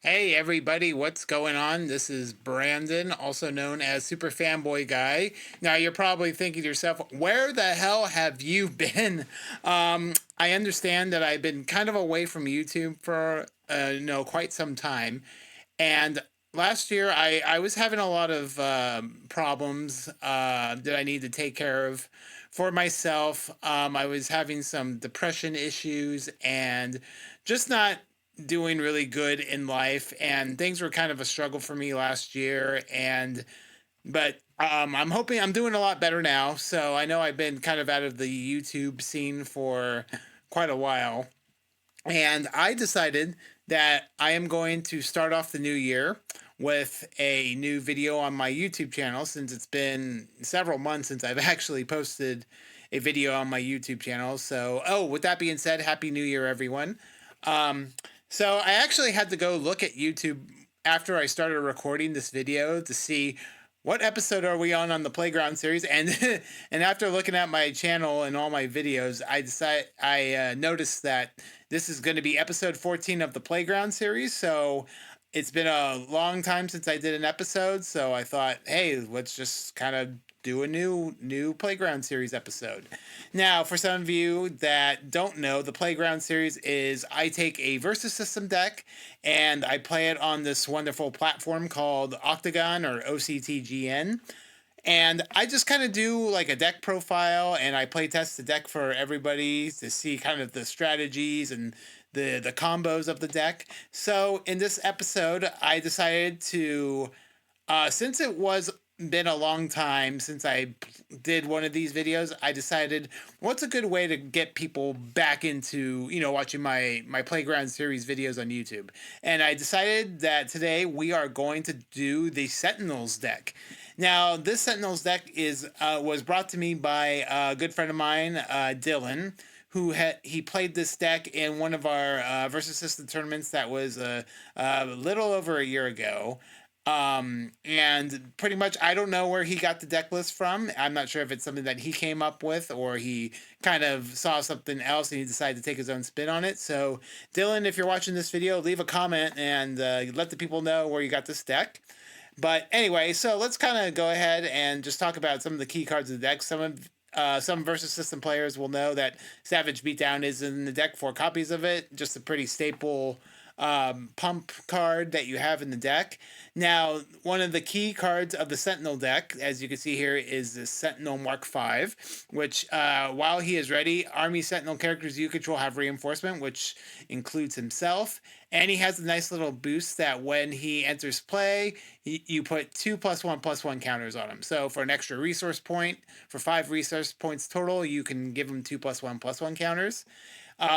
Hey everybody, what's going on? This is Brandon, also known as superfanboyguy. Now you're probably thinking to yourself, where the hell have you been? I understand that I've been kind of away from YouTube for quite some time, and last year I was having a lot of problems that I need to take care of for myself. I was having some depression issues and just not doing really good in life, and things were kind of a struggle for me last year. But I'm hoping I'm doing a lot better now. So I know I've been kind of out of the YouTube scene for quite a while, and I decided that I am going to start off the new year with a new video on my YouTube channel, since it's been several months since I've actually posted a video on my YouTube channel. So, with that being said, Happy New Year, everyone. Um, so I actually had to go look at YouTube after I started recording this video to see what episode are we on the Playground series, and and after looking at my channel and all my videos, I noticed that this is going to be episode 14 of the Playground series. So it's been a long time since I did an episode, so I thought, hey, let's just kind of do a new Playground series episode. Now, for some of you that don't know, the Playground series is I take a versus system deck and I play it on this wonderful platform called Octagon, or OCTGN. And I just kind of do like a deck profile, and I play test the deck for everybody to see kind of the strategies and the combos of the deck. So in this episode, I decided to, since it was been a long time since I did one of these videos, I decided what's a good way to get people back into, watching my Playground series videos on YouTube. And I decided that today we are going to do the Sentinels deck. Now, this Sentinels deck is was brought to me by a good friend of mine, Dylan, who he played this deck in one of our versus system tournaments that was a little over a year ago. And pretty much, I don't know where he got the deck list from. I'm not sure if it's something that he came up with or he kind of saw something else and he decided to take his own spin on it. So, Dylan, if you're watching this video, leave a comment and let the people know where you got this deck. But anyway, so let's kind of go ahead and just talk about some of the key cards of the deck. Some versus system players will know that Savage Beatdown is in the deck, 4 copies of it, just a pretty staple pump card that you have in the deck. Now, one of the key cards of the Sentinel deck, as you can see here, is the Sentinel Mark V, which, while he is ready, Army Sentinel characters you control have reinforcement, which includes himself. And he has a nice little boost that when he enters play, you put 2+1/+1 counters on him. So for an extra resource point, for 5 resource points total, you can give him 2+1/+1 counters.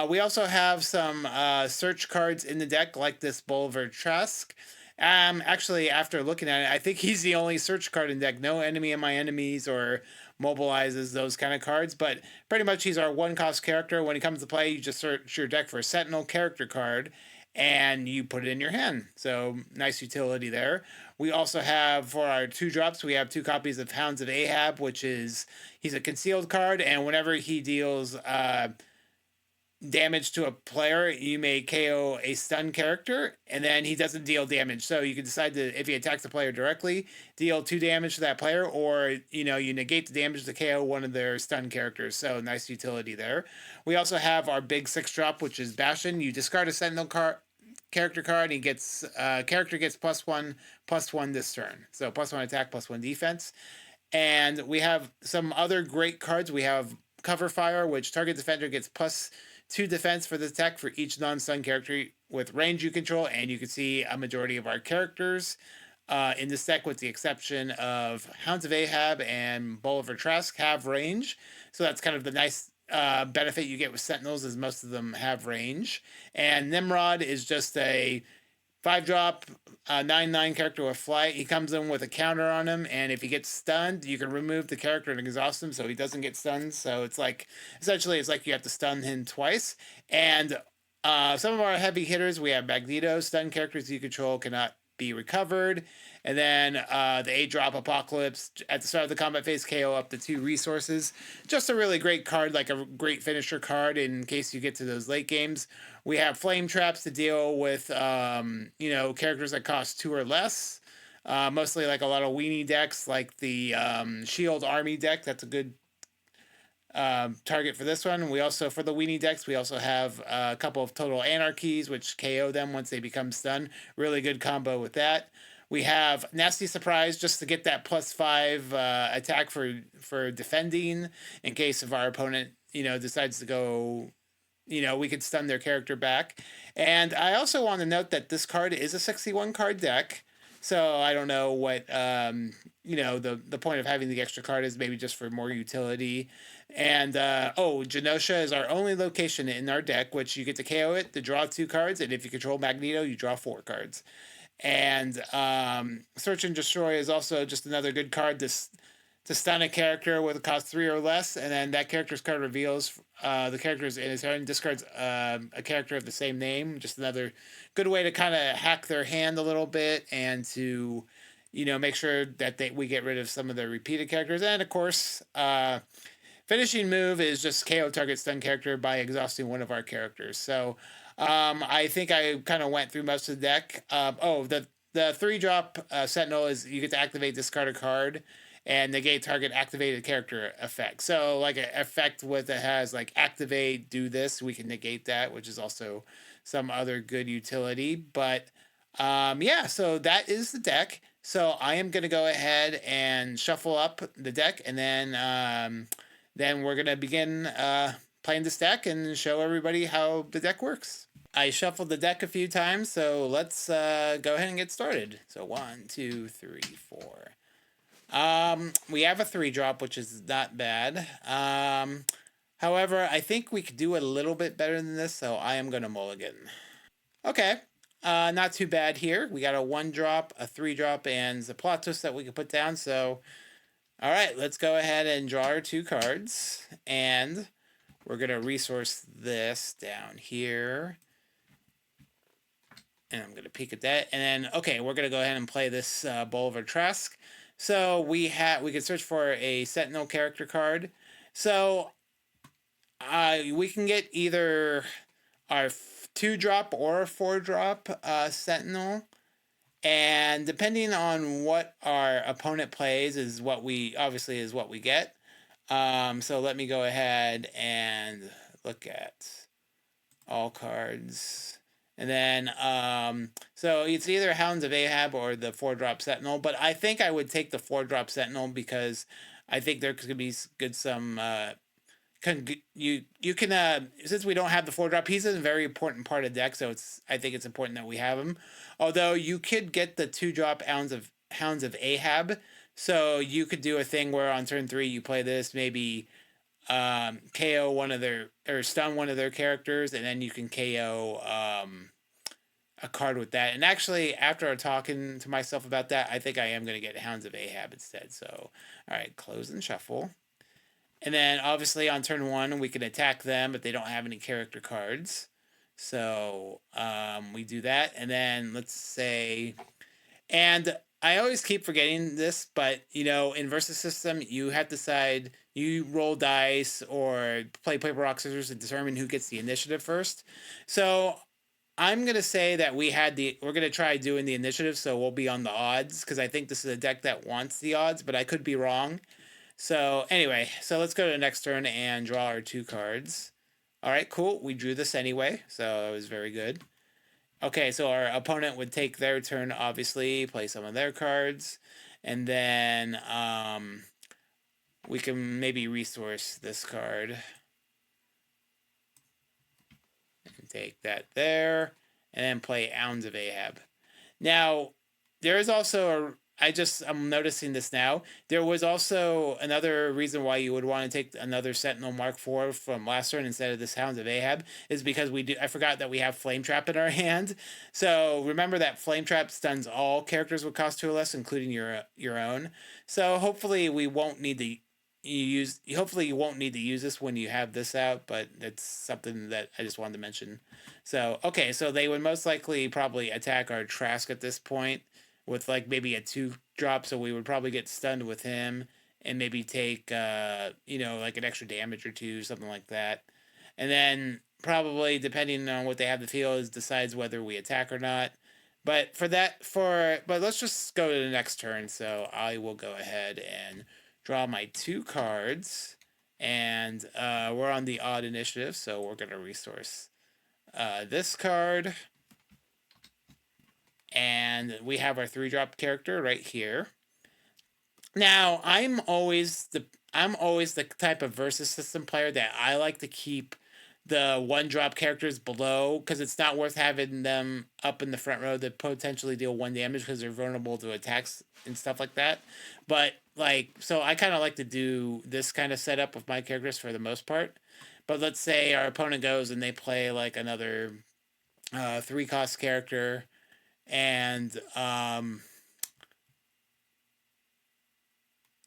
We also have some search cards in the deck, like this Boliver Trask. Actually, after looking at it, I think he's the only search card in deck. No enemy of my enemies or mobilizes, those kind of cards. But pretty much he's our 1-cost character. When he comes to play, you just search your deck for a Sentinel character card and you put it in your hand. So nice utility there. We also have, for our 2-drops, we have 2 copies of Hounds of Ahab, which is, he's a concealed card, and whenever he deals damage to a player, you may KO a stun character, and then he doesn't deal damage. So you can decide to, if he attacks the player directly, deal 2 damage to that player, or you negate the damage to KO one of their stun characters. So nice utility there. We also have our big 6-drop, which is Bastion. You discard a Sentinel character card, and he gets character gets +1/+1 this turn. So +1 attack, +1 defense. And we have some other great cards. We have Cover Fire, which target defender gets +2 defense for this attack for each non-stun character with range you control, and you can see a majority of our characters in this deck, with the exception of Hounds of Ahab and Boliver Trask, have range. So that's kind of the nice benefit you get with Sentinels, is most of them have range. And Nimrod is just a 5-drop, 9/9 character with flight. He comes in with a counter on him, and if he gets stunned, you can remove the character and exhaust him so he doesn't get stunned. So it's like, essentially, it's like you have to stun him twice. And some of our heavy hitters, we have Magneto. Stun characters you control cannot be recovered. And then the 8-drop Apocalypse at the start of the combat phase, KO up to 2 resources. Just a really great card, like a great finisher card in case you get to those late games. We have Flame Traps to deal with, characters that cost 2 or less. Mostly like a lot of weenie decks, like the Shield Army deck. That's a good target for this one. We also, for the weenie decks, we also have a couple of Total Anarchies, which KO them once they become stunned. Really good combo with that. We have Nasty Surprise just to get that +5 attack for defending in case if our opponent, decides to go, we could stun their character back. And I also want to note that this card is a 61 card deck. So I don't know what, the point of having the extra card is, maybe just for more utility. And, Genosha is our only location in our deck, which you get to KO it to draw 2 cards. And if you control Magneto, you draw 4 cards. And Search and Destroy is also just another good card to stun a character with a cost 3 or less. And then that character's card reveals the character's in his hand, discards a character of the same name. Just another good way to kind of hack their hand a little bit and to, make sure that we get rid of some of the repeated characters. And of course, finishing move is just KO target stun character by exhausting one of our characters. So I think I kind of went through most of the deck. The 3-drop Sentinel is you get to activate, discard a card, and negate target activated character effect. So like an effect that has like activate, do this, we can negate that, which is also some other good utility. But so that is the deck. So I am going to go ahead and shuffle up the deck, and then we're going to begin playing this deck and show everybody how the deck works. I shuffled the deck a few times, so let's go ahead and get started. So 1, 2, 3, 4. We have a 3-drop, which is not bad. However, I think we could do a little bit better than this, so I am going to mulligan. Okay, not too bad here. We got a 1-drop, a 3-drop, and the plot twist that we could put down. So, all right, let's go ahead and draw our 2 cards, and we're going to resource this down here. And I'm going to peek at that. And then, okay, we're going to go ahead and play this Boliver Trask. So we can search for a Sentinel character card. So we can get either our 2-drop or a 4-drop Sentinel. And depending on what our opponent plays is what we get. So let me go ahead and look at all cards. And then, so it's either Hounds of Ahab or the 4-drop Sentinel. But I think I would take the 4-drop Sentinel because I think there could be good you can since we don't have the 4-drop, he's a very important part of the deck. So I think it's important that we have him. Although you could get the 2-drop Hounds of Ahab. So you could do a thing where on turn 3 you play this, maybe KO one of their, or stun one of their characters, and then you can KO a card with that. And actually, after talking to myself about that, I think I am going to get Hounds of Ahab instead. So, all right, close and shuffle. And then, obviously, on turn 1, we can attack them if they don't have any character cards. So, we do that. And then, let's say... And I always keep forgetting this, but, in Versus System, you have to decide... You roll dice or play paper, rock, scissors to determine who gets the initiative first. So I'm going to say that we're going to try doing the initiative, so we'll be on the odds, because I think this is a deck that wants the odds, but I could be wrong. So anyway, so let's go to the next turn and draw our 2 cards. All right, cool. We drew this anyway, so it was very good. Okay, so our opponent would take their turn, obviously, play some of their cards, and then... we can maybe resource this card. And take that there. And then play Hounds of Ahab. Now, there is also I'm noticing this now. There was also another reason why you would want to take another Sentinel Mark IV from last turn instead of this Hounds of Ahab is because I forgot that we have Flame Trap in our hand. So remember that Flame Trap stuns all characters with cost 2 or less, including your own. So hopefully we won't need to hopefully you won't need to use this when you have this out, but it's something that I just wanted to mention. So, okay, so they would most likely probably attack our Trask at this point with like maybe a 2-drop, so we would probably get stunned with him and maybe take like an extra damage or 2, something like that. And then probably depending on what they have the field is decides whether we attack or not. But but let's just go to the next turn. So I will go ahead and draw my 2 cards, and we're on the odd initiative, so we're going to resource this card, and we have our 3-drop character right here. Now, I'm always the type of versus system player that I like to keep the 1-drop characters below, because it's not worth having them up in the front row that potentially deal 1 damage because they're vulnerable to attacks and stuff like that. But so I kind of like to do this kind of setup with my characters for the most part. But let's say our opponent goes and they play like another 3-cost character, and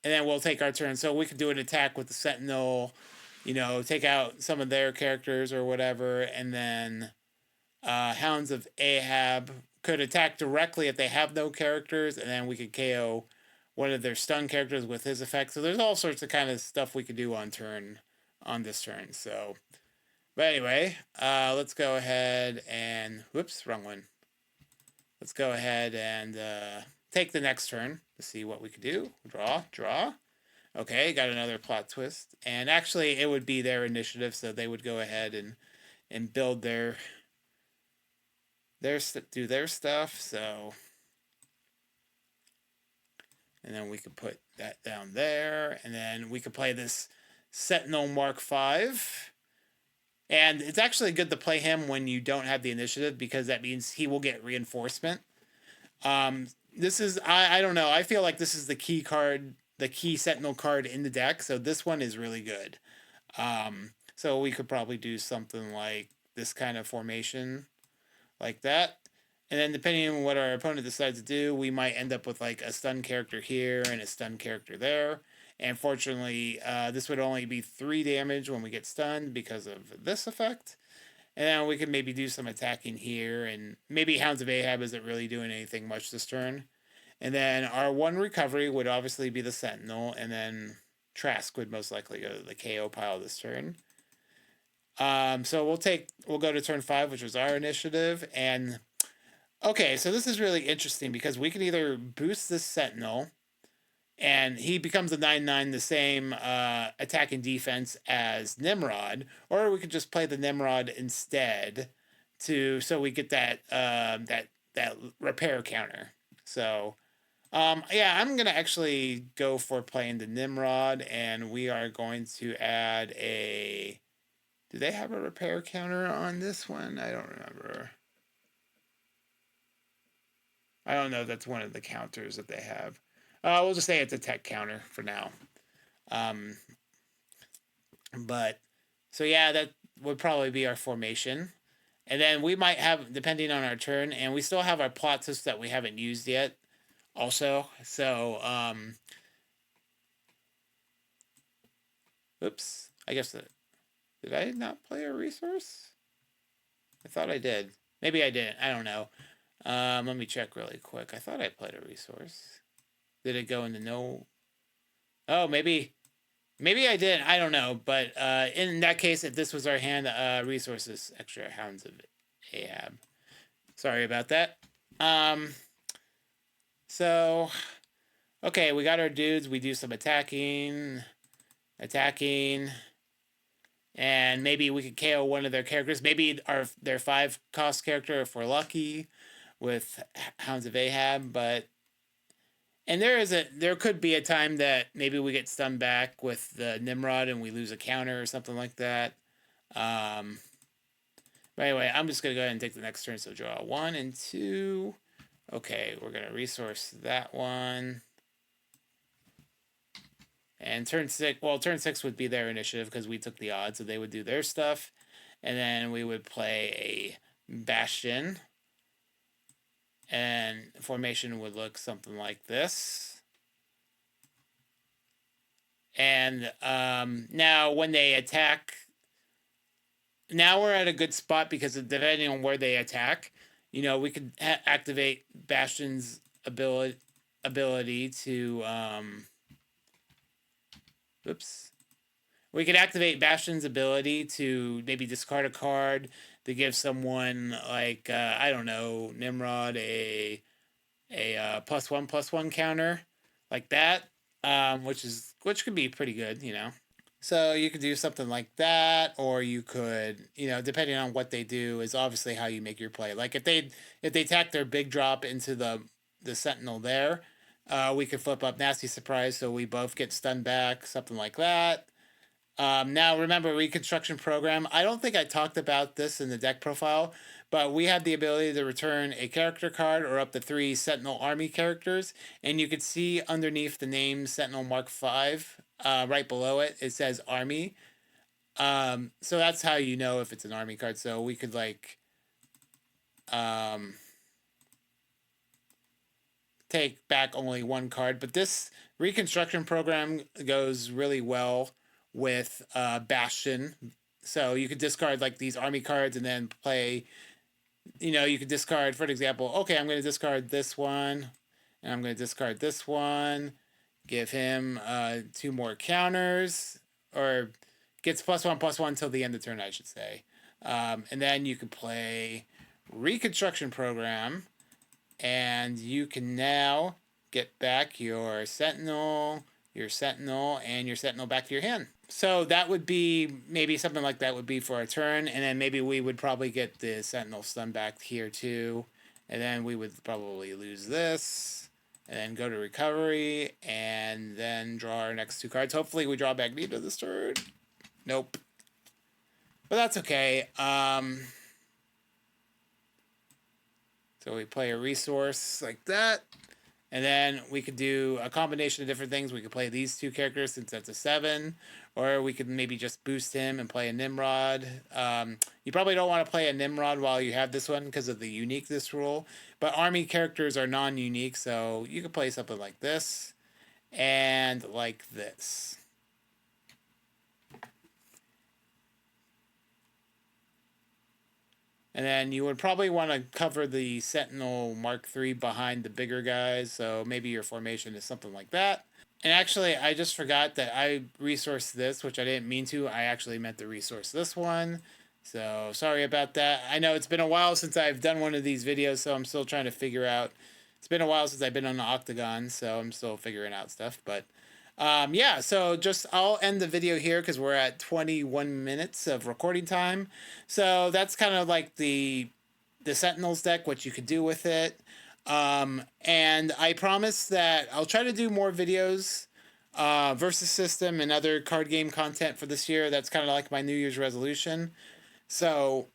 then we'll take our turn. So we could do an attack with the Sentinel, take out some of their characters or whatever, and then Hounds of Ahab could attack directly if they have no characters, and then we could KO one of their stun characters with his effect. So there's all sorts of kind of stuff we could do on this turn. So, but anyway, let's go ahead and whoops, wrong one. Let's go ahead and take the next turn to see what we could do. Draw. Okay, got another plot twist. And actually, it would be their initiative, so they would go ahead and build do their stuff. So, and then we could put that down there, and then we could play this Sentinel Mark V. And it's actually good to play him when you don't have the initiative, because that means he will get reinforcement. This is, I don't know, I feel like this is the key card, the key Sentinel card in the deck, so this one is really good. So we could probably do something like this kind of formation, like that. And then depending on what our opponent decides to do, we might end up with like a stun character here and a stun character there. And fortunately, this would only be 3 damage when we get stunned because of this effect. And then we can maybe do some attacking here, and maybe Hounds of Ahab isn't really doing anything much this turn. And then our 1 recovery would obviously be the Sentinel, and then Trask would most likely go to the KO pile this turn. So we'll go to turn 5, which was our initiative, and okay, so this is really interesting because we can either boost this Sentinel, and he becomes a 9/9, the same attack and defense as Nimrod, or we could just play the Nimrod instead so we get that that repair counter. So yeah, I'm gonna actually go for playing the Nimrod, and we are going to add a. Do they have a repair counter on this one? I don't remember. I don't know if that's one of the counters that they have. We'll just say it's a tech counter for now. But, so yeah, that would probably be our formation. And then we might have, depending on our turn, and we still have our plot twist that we haven't used yet also. So, oops, I guess did I not play a resource? I thought I did. Maybe I didn't. I don't know. Let me check really quick. I thought I played a resource. Did it go into no? Oh, maybe I did. I don't know. But in that case, if this was our hand, resources, extra Hounds of Ahab. Sorry about that. So, okay, we got our dudes. We do some attacking, and maybe we could KO one of their characters. Maybe their 5-cost character if we're lucky with Hounds of Ahab, but. And there could be a time that maybe we get stunned back with the Nimrod and we lose a counter or something like that. But anyway, I'm just going to go ahead and take the next turn. So draw 1 and 2. Okay, we're going to resource that one. And turn 6 would be their initiative because we took the odds, so they would do their stuff. And then we would play a Bastion. And formation would look something like this. And now when they attack, now we're at a good spot because depending on where they attack, we could activate Bastion's ability to oops. We could activate Bastion's ability to maybe discard a card to give someone like I don't know, Nimrod a +1/+1 counter like that, which could be pretty good. So you could do something like that, or you could, depending on what they do, is obviously how you make your play. Like if they attack their big drop into the Sentinel there, we could flip up Nasty Surprise so we both get stunned back, something like that. Now remember Reconstruction Program. I don't think I talked about this in the deck profile, but we had the ability to return a character card or up to 3 Sentinel Army characters, and you could see underneath the name Sentinel Mark V, right below it, it says Army. So that's how you know if it's an Army card. So we could take back only one card, but this Reconstruction Program goes really well with Bastion. So you could discard like these army cards and then play, you could discard, for example, okay, I'm going to discard this one and I'm going to discard this one, give him 2 more counters, or gets +1/+1 till the end of turn, I should say. And then you could play Reconstruction Program and you can now get back your Sentinel, and your Sentinel back to your hand. So that would be, maybe something like that would be for a turn, and then maybe we would probably get the Sentinel stun back here too, and then we would probably lose this, and then go to recovery, and then draw our next 2 cards. Hopefully we draw Magneto this turn. Nope. But that's okay. So we play a resource like that. And then we could do a combination of different things. We could play these 2 characters since that's a 7. Or we could maybe just boost him and play a Nimrod. You probably don't want to play a Nimrod while you have this one because of the uniqueness rule. But army characters are non-unique, so you could play something like this. And like this. And then you would probably want to cover the Sentinel Mark III behind the bigger guys, so maybe your formation is something like that. And actually, I just forgot that I resourced this, which I didn't mean to. I actually meant to resource this one. So sorry about that. I know it's been a while since I've done one of these videos, so I'm still trying to figure out. It's been a while since I've been on the Octagon, so I'm still figuring out stuff. But yeah, so I'll end the video here because we're at 21 minutes of recording time. So that's kind of like the Sentinels deck, what you could do with it. And I promise that I'll try to do more videos, versus system and other card game content for this year. That's kind of like my New Year's resolution. So,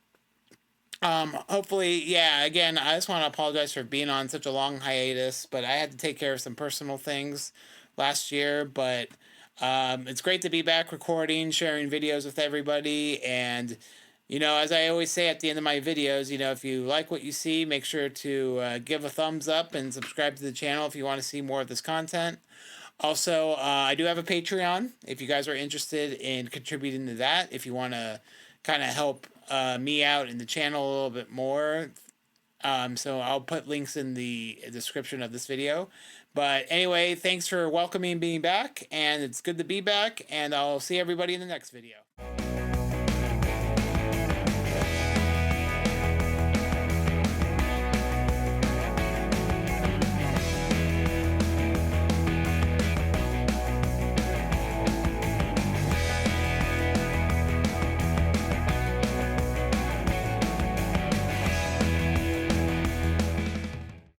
hopefully, yeah, again, I just want to apologize for being on such a long hiatus, but I had to take care of some personal things last year, but it's great to be back recording, sharing videos with everybody, and as I always say at the end of my videos, if you like what you see, make sure to give a thumbs up and subscribe to the channel if you want to see more of this content. Also, I do have a Patreon if you guys are interested in contributing to that, if you want to kind of help me out in the channel a little bit more. So I'll put links in the description of this video. But anyway, thanks for welcoming me being back, and it's good to be back, and I'll see everybody in the next video.